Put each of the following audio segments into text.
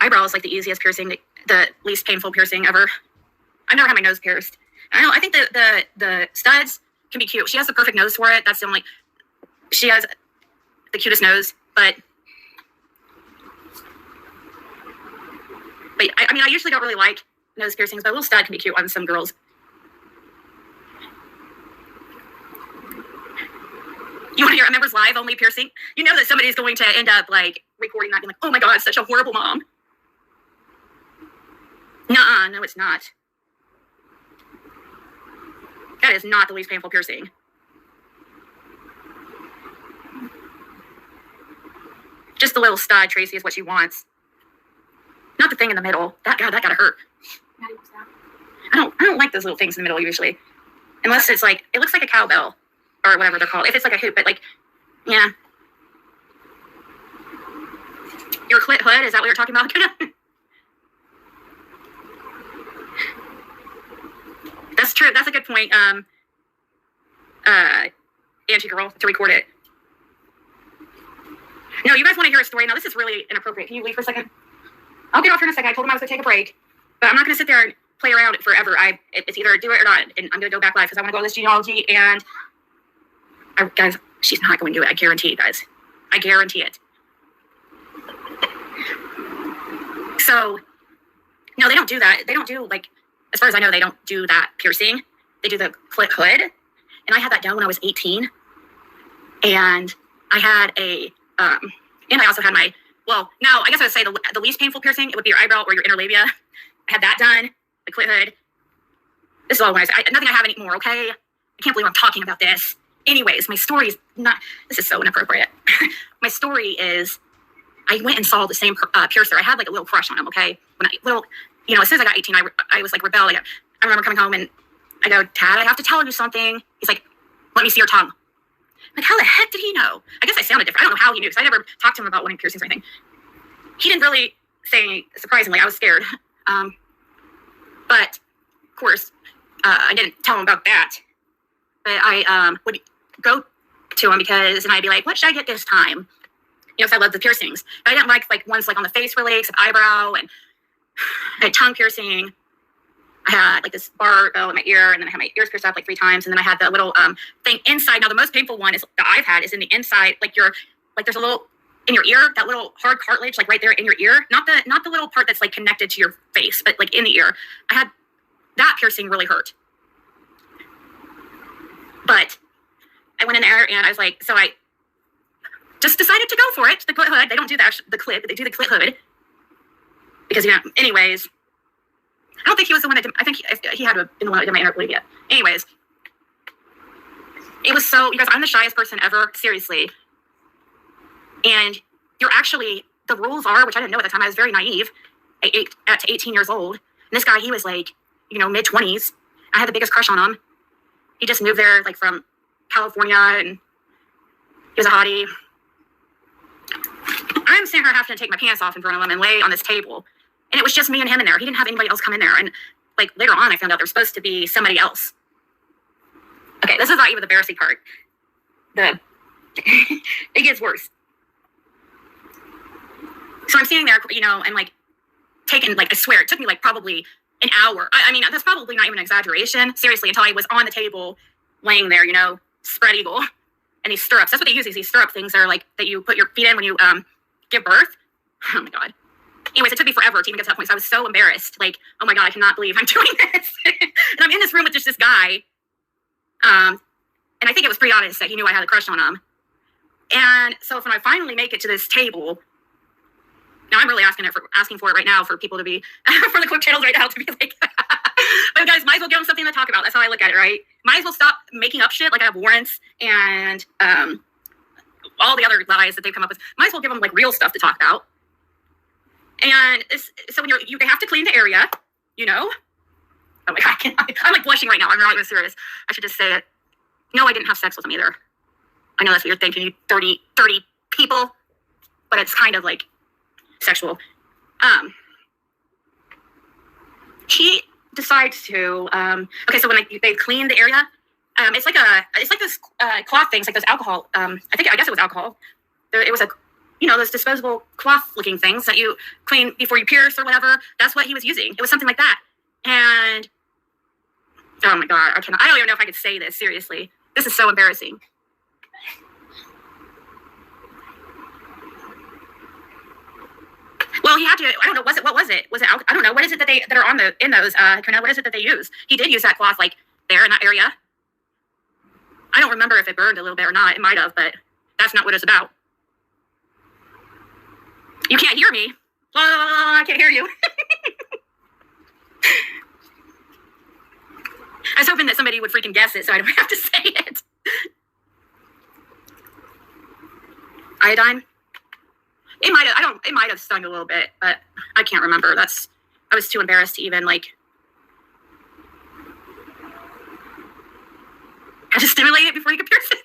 eyebrow is like the easiest piercing, the least painful piercing ever. I've never had my nose pierced. I think the studs can be cute. She has the perfect nose for it. That's the only, she has the cutest nose, but I mean, I usually don't really like nose piercings, but a little stud can be cute on some girls. You want to hear a members live only piercing? You know that somebody's going to end up like recording that and being like, oh my God, such a horrible mom. Nuh-uh, no, it's not. That is not the least painful piercing. Just the little stud, Tracy, is what she wants. Not the thing in the middle. That gotta hurt. I don't like those little things in the middle usually. Unless it's like, it looks like a cowbell or whatever they're called. If it's like a hoop, but like, yeah. Your clit hood, is that what you're talking about? That's true. That's a good point. Angie girl, to record it. No, you guys want to hear a story? Now, this is really inappropriate. Can you leave for a second? I'll get off here in a second. I told him I was going to take a break, but I'm not going to sit there and play around forever. It's either do it or not, and I'm going to go back live because I want to go to this genealogy, and guys, she's not going to do it. I guarantee you guys. I guarantee it. So, no, they don't do that. They don't do, like, as far as I know, they don't do that piercing. They do the clit hood, and I had that done when I was 18, and I had and I also had my, well, now I guess I would say the least painful piercing, it would be your eyebrow or your inner labia. I had that done, the clit hood. This is all I want to say. Nothing I have anymore, okay? I can't believe I'm talking about this. Anyways, my story is not, this is so inappropriate. My story is, I went and saw the same piercer. I had like a little crush on him, okay? As soon as I got 18, I was like rebelling. I remember coming home and I go, Tad, I have to tell you something. He's like, let me see your tongue. I'm like, how the heck did he know? I guess I sounded different. I don't know how he knew because I never talked to him about wanting piercings or anything. He didn't really say, surprisingly, I was scared. But, of course, I didn't tell him about that. But I would go to him and I'd be like, what should I get this time? Because I love the piercings. But I didn't like ones like on the face really, except eyebrow, and I had tongue piercing. I had like this bar in my ear, and then I had my ears pierced up like 3 times, and then I had that little thing inside. Now the most painful one that I've had is in the inside, there's a little in your ear, that little hard cartilage, like right there in your ear. Not the little part that's like connected to your face, but like in the ear. I had that piercing really hurt. But I went in there and I was like, so I just decided to go for it. The clit hood. They don't do the clit, but they do the clit hood. Because, anyways, I don't think he was the one that did, I think he had to have been the one that did my inner labia. Anyways, it was so, you guys, I'm the shyest person ever, seriously. And you're actually, the rules are, which I didn't know at the time, I was very naive at 18 years old. And this guy, he was like, mid-20s. I had the biggest crush on him. He just moved there, like, from California, and he was a hottie. I'm sitting here having to take my pants off in front of him and lay on this table. And it was just me and him in there. He didn't have anybody else come in there. And, like, later on, I found out there was supposed to be somebody else. Okay, this is not even the embarrassing part. It gets worse. So I'm standing there, and, like, taking, like, I swear, it took me, like, probably an hour. I mean, that's probably not even an exaggeration. Seriously, until I was on the table, laying there, spread eagle. And these stirrups, that's what they use, these stirrup things are like, that you put your feet in when you give birth. Oh, my God. Anyways, it took me forever to even get to that point. So I was so embarrassed. Like, oh, my God, I cannot believe I'm doing this. And I'm in this room with just this guy. And I think it was pretty obvious that he knew I had a crush on him. And so when I finally make it to this table, now I'm really asking for it right now for people to be, for the clip channels right now to be like, but guys, might as well give them something to talk about. That's how I look at it, right? Might as well stop making up shit like I have warrants and all the other lies that they've come up with. Might as well give them like real stuff to talk about. And so when they have to clean the area, Oh my God, I'm like blushing right now. I'm not even serious. I should just say it. No, I didn't have sex with him either. I know that's what you're thinking, you 30 people, but it's kind of like sexual. He decides to, okay, so when they clean the area, it's like this cloth things, like those alcohol, I guess it was alcohol. It was a those disposable cloth-looking things that you clean before you pierce or whatever. That's what he was using. It was something like that. And oh my God, I don't even know if I could say this, seriously. This is so embarrassing. Well, he had to, I don't know, what was it? Was it, I don't know, what is it that are in those, what is it that they use? He did use that cloth, like, there in that area. I don't remember if it burned a little bit or not. It might have, but that's not what it's about. You can't hear me. I can't hear you. I was hoping that somebody would freaking guess it so I don't have to say it. Iodine? It might have stung a little bit, but I can't remember. I was too embarrassed to even, like, had to stimulate it before you could pierce it.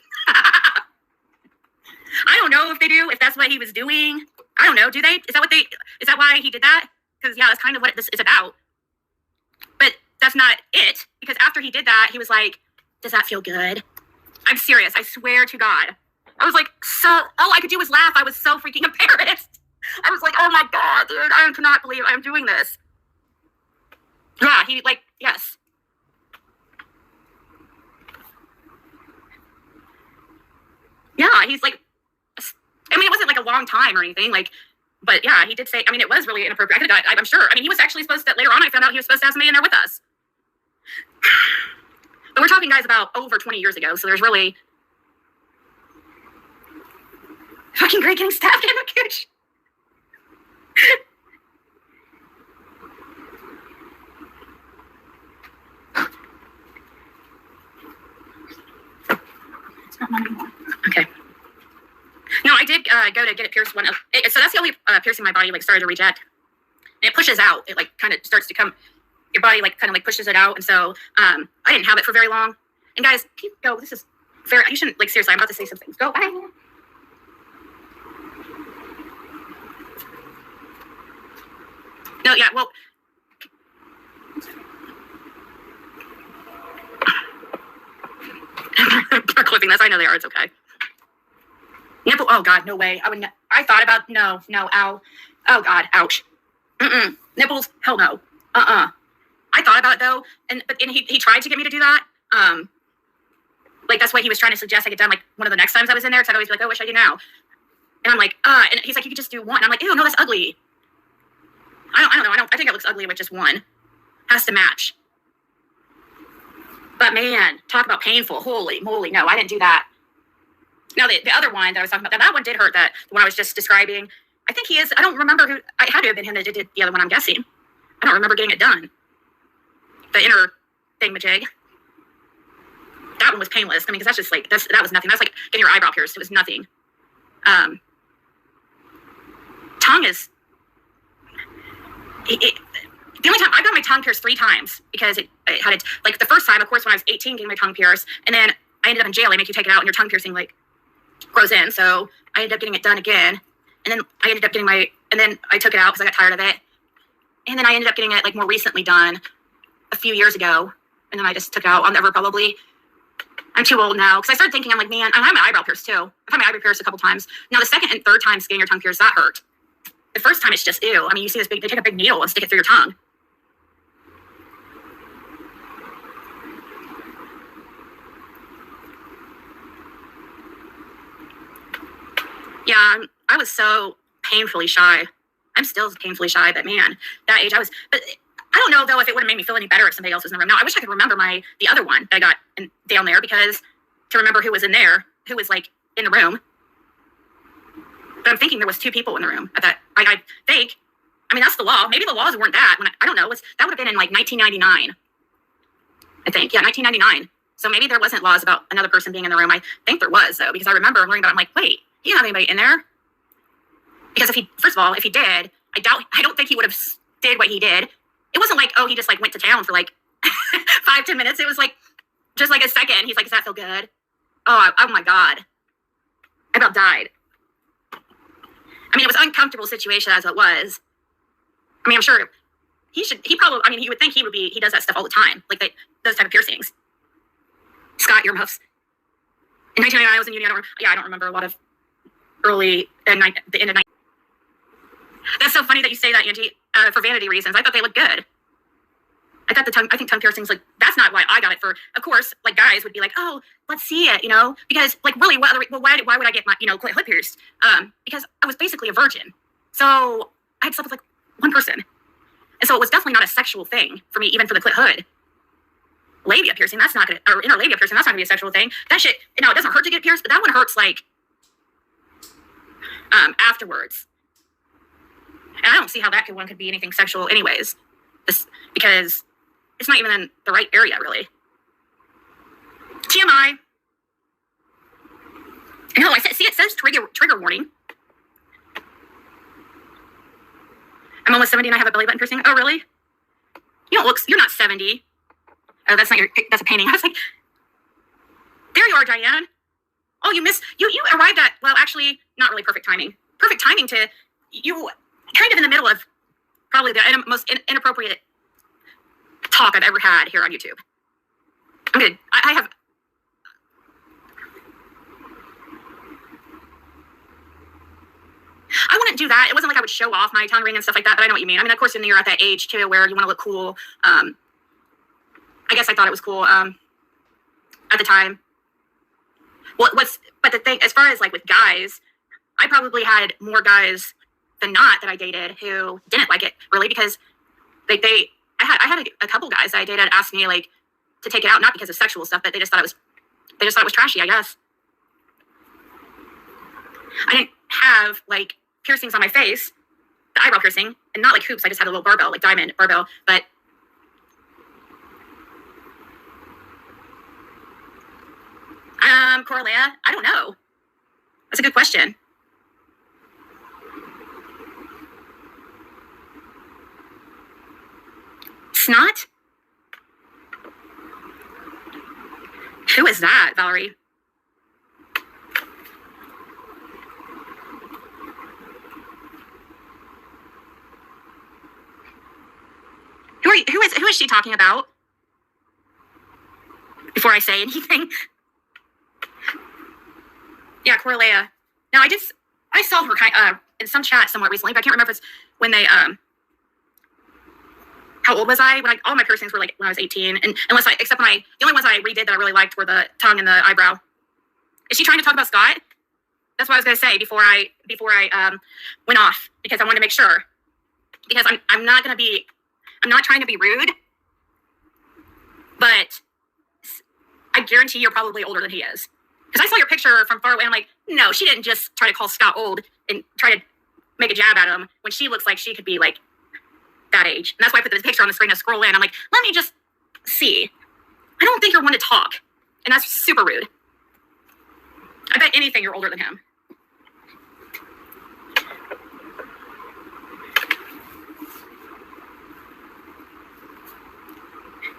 I don't know if they do, if that's what he was doing. I don't know. Do they? Is that why he did that? Because, yeah, that's kind of what this is about. But that's not it, because after he did that, he was like, does that feel good? I'm serious. I swear to God. I was like, all I could do was laugh. I was so freaking embarrassed. I was like, oh my God, dude, I cannot believe I'm doing this. Yeah, yes. Yeah, he's like, it wasn't like a long time or anything, like, but yeah, he did say, it was really inappropriate. I'm sure. He was actually supposed to, later on, I found out he was supposed to have somebody in there with us. But we're talking, guys, about over 20 years ago, so there's really fucking Greg getting stabbed in the cooch. It's not mine anymore. Okay. No, I did go to get it pierced. So that's the only piercing my body started to reject. And it pushes out. It kind of starts to come. Your body kind of pushes it out. And so I didn't have it for very long. And guys, go. This is fair. You shouldn't seriously. I'm about to say some things. Go. Bye. No, yeah. Well. They're clipping this. I know they are. It's okay. Nipple. Oh God, no way. I thought about no. Ow. Oh God. Ouch. Nipples. Hell no. I thought about it though, and he tried to get me to do that. That's what he was trying to suggest I get done. One of the next times I was in there, because I'd always be like, oh, what should I do now? And I'm like, and he's like, you could just do one. I'm like, ew, no, that's ugly. I don't know. I think it looks ugly with just one. Has to match. But man, talk about painful. Holy moly, no, I didn't do that. Now, the other one that I was talking about, that one did hurt, the one I was just describing. I think he is, I don't remember who, it had to have been him that did the other one, I'm guessing. I don't remember getting it done. The inner thingamajig. That one was painless. Because that's just that was nothing. That's like getting your eyebrow pierced. It was nothing. Tongue is, the only time, I've got my tongue pierced 3 times because it had it, the first time, of course, when I was 18, getting my tongue pierced, and then I ended up in jail. They make you take it out and your tongue piercing, grows in. So I ended up getting it done again. And then I ended up getting and then I took it out because I got tired of it. And then I ended up getting it, more recently done a few years ago. And then I just took it out. I'm too old now. Because I started thinking, I'm like, man, I have my eyebrow pierced too. I've had my eyebrow pierced a couple times. Now, the second and third times getting your tongue pierced, that hurt. The first time, it's just ew. You see they take a big needle and stick it through your tongue. Yeah, I was so painfully shy. I'm still painfully shy, but man, that age but I don't know though if it would have made me feel any better if somebody else was in the room. Now, I wish I could remember the other one that I got down there, because to remember who was in there, who was in the room. But I'm thinking there was 2 people in the room at that. I think, that's the law. Maybe the laws weren't that. I don't know. That would have been in 1999. I think, yeah, 1999. So maybe there wasn't laws about another person being in the room. I think there was though, because I remember learning about it. I'm like, wait, he didn't have anybody in there. Because first of all, if he did, I don't think he would have did what he did. It wasn't he just went to town for 5-10 minutes. It was just a second. He's like, does that feel good? Oh my God. I about died. It was an uncomfortable situation as it was. I'm sure he would think he does that stuff all the time. Those type of piercings. Scott, earmuffs. In 1999, I was in uni. I don't remember a lot of the end of night. That's so funny that you say that, Angie. For vanity reasons, I thought they looked good. I think tongue piercings, like, that's not why I got it. For, of course, like, guys would be like, oh, let's see it, because, like, really, why would I get my, clit pierced? Because I was basically a virgin. So I had slept with, like, one person. And so it was definitely not a sexual thing for me, even for the clit hood. Labia piercing, that's not gonna, or interlabia piercing, that's not gonna be a sexual thing. That shit, it doesn't hurt to get pierced, but that one hurts, like, afterwards. And I don't see how that one could be anything sexual anyways. Because it's not even in the right area, really. TMI. No, it says trigger warning. I'm almost 70 and I have a belly button piercing. Oh, really? You're not 70. Oh, that's a painting. I was like, there you are, Diane. Oh, you arrived at, well, actually, not really perfect timing. Perfect timing to, you kind of in the middle of probably the most inappropriate talk I've ever had here on YouTube. I'm good. I wouldn't do that. It wasn't like I would show off my tongue ring and stuff like that, but I know what you mean. I mean, of course, you're at that age, too, where you want to look cool. I guess I thought it was cool at the time. But the thing, as far as, like, with guys, I probably had more guys than not that I dated who didn't like it, really, because I had a couple guys that I dated ask me, like, to take it out, not because of sexual stuff, but they just thought it was trashy, I guess. I didn't have, like, piercings on my face, the eyebrow piercing, and not like hoops. I just had a little barbell, like diamond barbell, but Coralea, I don't know. That's a good question. Snot? Who is that, Valerie? Who is she talking about? Before I say anything. Yeah, Coralea. Now I saw her in some chat somewhat recently, but I can't remember if it's when they how old was I? When all my piercings were like when I was 18, and except when the only ones I redid that I really liked were the tongue and the eyebrow. Is she trying to talk about Scott? That's what I was gonna say before I went off, because I wanted to make sure. Because I'm not trying to be rude, but I guarantee you're probably older than he is. Because I saw your picture from far away, and I'm like, no, she didn't just try to call Scott old and try to make a jab at him when she looks like she could be like that age. And that's why I put the picture on the screen to scroll in. I'm like, let me just see. I don't think you're one to talk. And that's super rude. I bet anything you're older than him.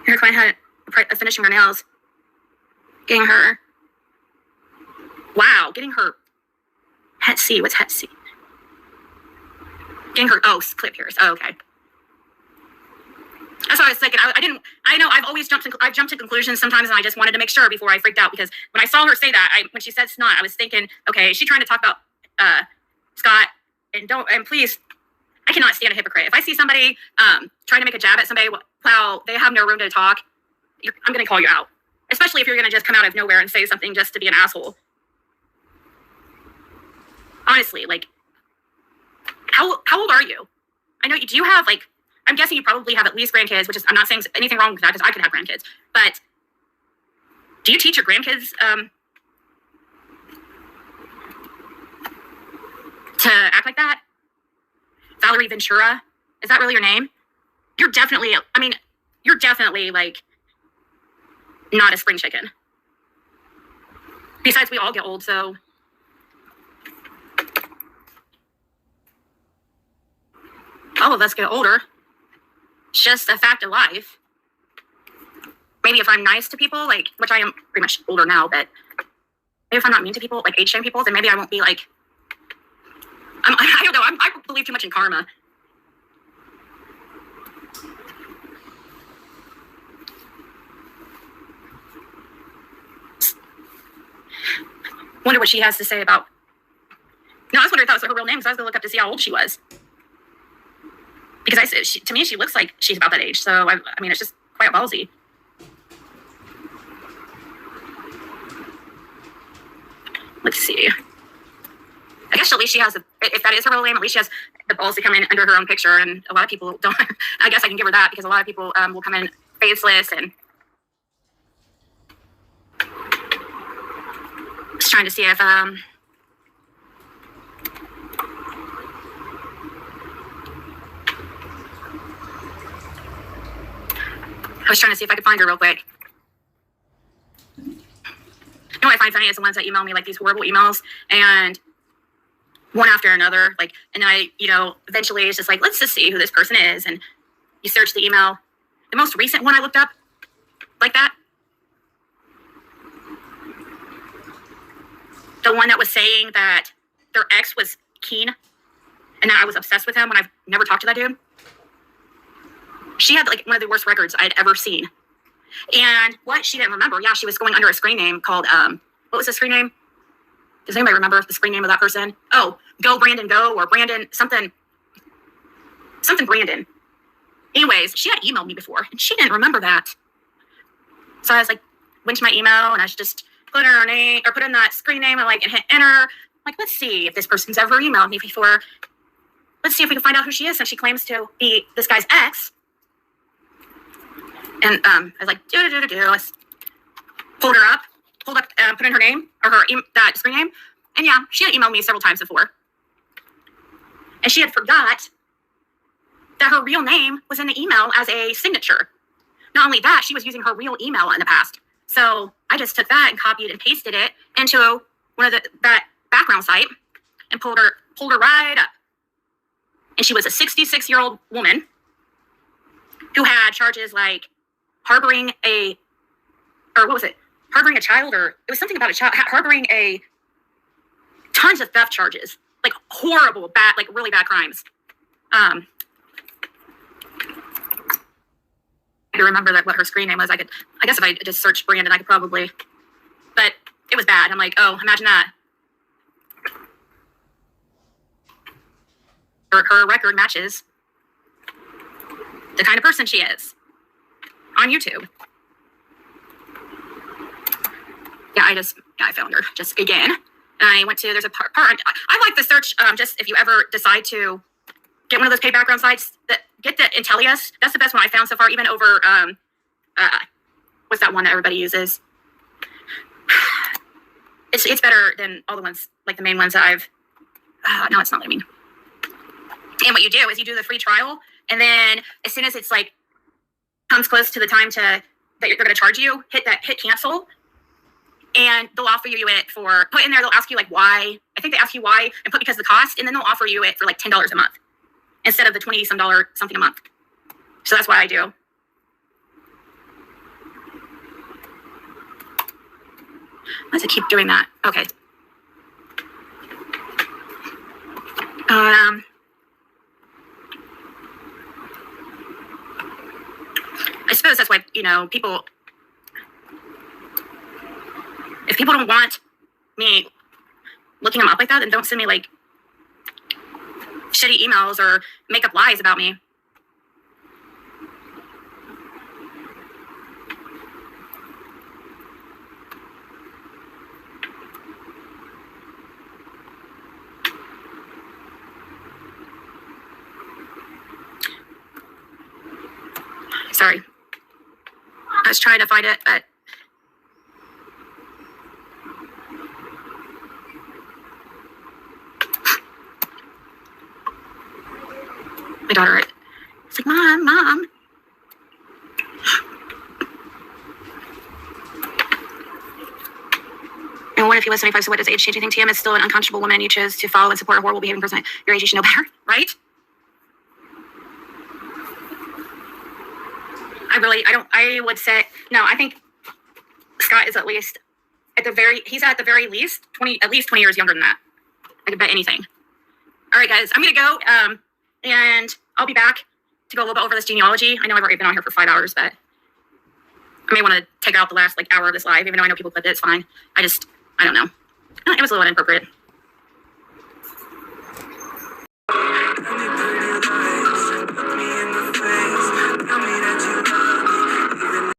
Her client had finishing her nails. Getting her Het C. What's Het C? Getting her clip pierced. Oh, okay. That's what I was thinking. I know I've jumped to conclusions sometimes, and I just wanted to make sure before I freaked out, because when I saw her say that, when she said snot, I was thinking, okay, is she trying to talk about Scott? And please, I cannot stand a hypocrite. If I see somebody trying to make a jab at somebody while they have no room to talk, I'm going to call you out. Especially if you're going to just come out of nowhere and say something just to be an asshole. Honestly, like, how old are you? I know do you have, like, I'm guessing you probably have at least grandkids, which is, I'm not saying anything wrong with that, because I could have grandkids. But do you teach your grandkids to act like that? Valerie Ventura? Is that really your name? You're definitely, like, not a spring chicken. Besides, we all get old, so. All of us get older. It's just a fact of life. Maybe if I'm nice to people, like, which I am pretty much older now, but maybe if I'm not mean to people, like age shame people, then maybe I won't be like, I don't know, I believe too much in karma. Wonder what she has to say about what I thought was her real name, because I was going to look up to see how old she was. Because to me, she looks like she's about that age. So, I mean, it's just quite ballsy. Let's see. I guess at least she has, if that is her real name, at least she has the balls to come in under her own picture. And a lot of people don't. I guess I can give her that, because a lot of people will come in faceless and just trying to see if I was trying to see if I could find her real quick. You know what I find funny is the ones that email me like these horrible emails, and one after another, like, and then I, eventually it's just like, let's just see who this person is. And you search the email. The most recent one I looked up like that, the one that was saying that their ex was keen and that I was obsessed with him when I've never talked to that dude. She had like one of the worst records I'd ever seen. And what she didn't remember, she was going under a screen name called, what was the screen name? Does anybody remember the screen name of that person? Oh, Go Brandon Go, or Brandon something Brandon. Anyways, she had emailed me before and she didn't remember that. So I was like, went to my email and I just put in her name, or put in that screen name and hit enter. Like, let's see if this person's ever emailed me before. Let's see if we can find out who she is, since she claims to be this guy's ex. And I was like, I pulled her up, put in her name, or that screen name. And she had emailed me several times before. And she had forgot that her real name was in the email as a signature. Not only that, she was using her real email in the past. So I just took that and copied and pasted it into one of that background site and pulled her right up. And she was a 66-year-old woman who had charges like harboring a child, or it was something about a child, harboring tons of theft charges, like horrible, bad, like really bad crimes. I could remember what her screen name was. I guess if I just searched Brandon, I could probably, but it was bad. I'm like, oh, imagine that. Her record matches the kind of person she is on YouTube. I found her just again. And I went to, there's a part, I like the search, just if you ever decide to get one of those paid background sites, get the Intellius. That's the best one I found so far, even over, what's that one that everybody uses? It's better than all the ones, like the main ones that I've, no, it's not letting me. And what you do is you do the free trial, and then as soon as it's like comes close to the time that they're going to charge you, hit cancel, and they'll offer you it for, put in there, they'll ask you like why. I think they ask you why and put because of the cost, and then they'll offer you it for like $10 a month instead of the $20 something a month. So that's what I do. Why does it keep doing that? Okay. I suppose that's why, people, if people don't want me looking them up like that, then don't send me like shitty emails or make up lies about me. Sorry. I was trying to find it, but my daughter, it's like, Mom. And what if he was 75? So what does age change anything to him? It's still an unconscionable woman. You chose to follow and support a horrible behaving person. Your age, you should know better, right? I would say, no, I think Scott is he's at the very least 20 years younger than that. I could bet anything. All right, guys, I'm going to go, and I'll be back to go a little bit over this genealogy. I know I've already been on here for 5 hours, but I may want to take out the last hour of this live, even though I know people clipped it. It's fine. I don't know. It was a little inappropriate.